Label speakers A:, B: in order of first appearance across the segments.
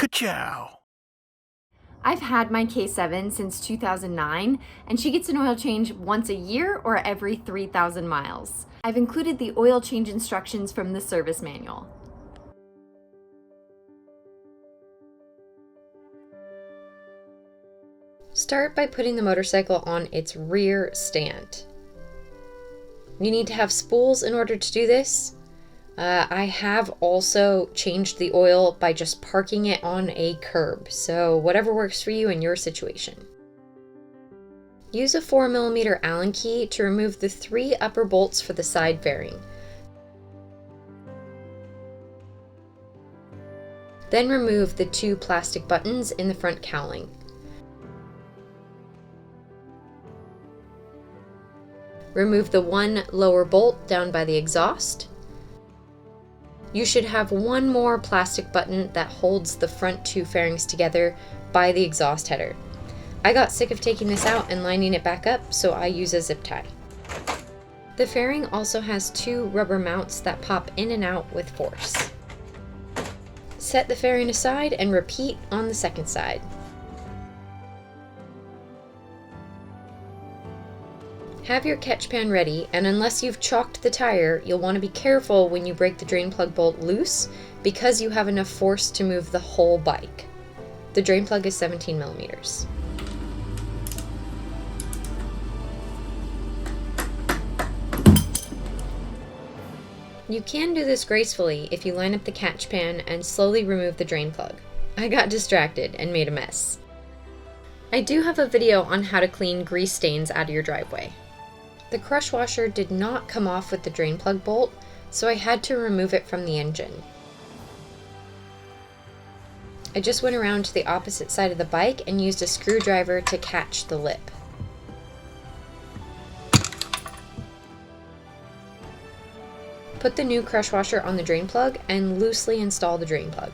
A: Ka-chow!
B: I've had my K7 since 2009, and she gets an oil change once a year or every 3,000 miles. I've included the oil change instructions from the service manual.
C: Start by putting the motorcycle on its rear stand. You need to have spools in order to do this. I have also changed the oil by just parking it on a curb, so whatever works for you in your situation. Use a 4mm Allen key to remove the 3 upper bolts for the side fairing. Then remove the 2 plastic buttons in the front cowling. Remove the 1 lower bolt down by the exhaust. You should have 1 more plastic button that holds the front 2 fairings together by the exhaust header. I got sick of taking this out and lining it back up, so I use a zip tie. The fairing also has 2 rubber mounts that pop in and out with force. Set the fairing aside and repeat on the second side. Have your catch pan ready, and unless you've chalked the tire, you'll want to be careful when you break the drain plug bolt loose because you have enough force to move the whole bike. The drain plug is 17mm. You can do this gracefully if you line up the catch pan and slowly remove the drain plug. I got distracted and made a mess. I do have a video on how to clean grease stains out of your driveway. The crush washer did not come off with the drain plug bolt, so I had to remove it from the engine. I just went around to the opposite side of the bike and used a screwdriver to catch the lip. Put the new crush washer on the drain plug and loosely install the drain plug.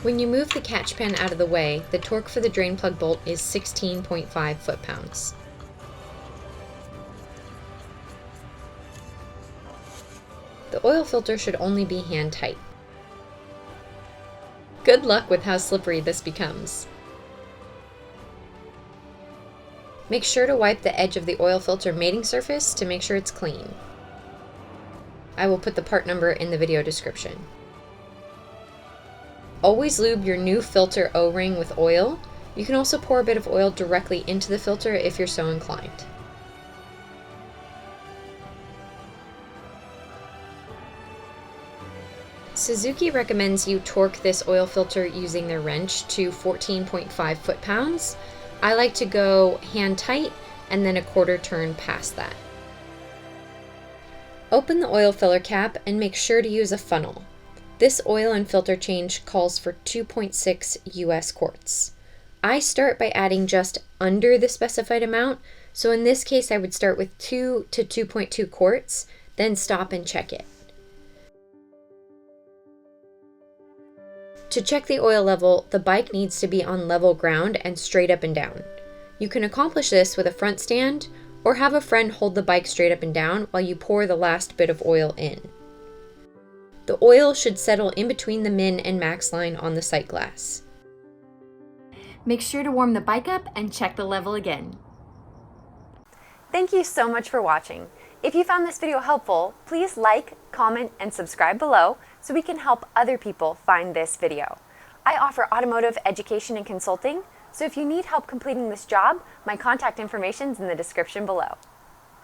C: When you move the catch pan out of the way, the torque for the drain plug bolt is 16.5 foot-pounds. The oil filter should only be hand tight. Good luck with how slippery this becomes. Make sure to wipe the edge of the oil filter mating surface to make sure it's clean. I will put the part number in the video description. Always lube your new filter O-ring with oil. You can also pour a bit of oil directly into the filter if you're so inclined. Suzuki recommends you torque this oil filter using their wrench to 14.5 foot-pounds. I like to go hand tight and then a quarter turn past that. Open the oil filler cap and make sure to use a funnel. This oil and filter change calls for 2.6 US quarts. I start by adding just under the specified amount, so in this case I would start with 2 to 2.2 quarts, then stop and check it. To check the oil level, the bike needs to be on level ground and straight up and down. You can accomplish this with a front stand, or have a friend hold the bike straight up and down while you pour the last bit of oil in. The oil should settle in between the min and max line on the sight glass.
B: Make sure to warm the bike up and check the level again.
D: Thank you so much for watching. If you found this video helpful, please like, comment, and subscribe below so we can help other people find this video. I offer automotive education and consulting, so if you need help completing this job, my contact information is in the description below.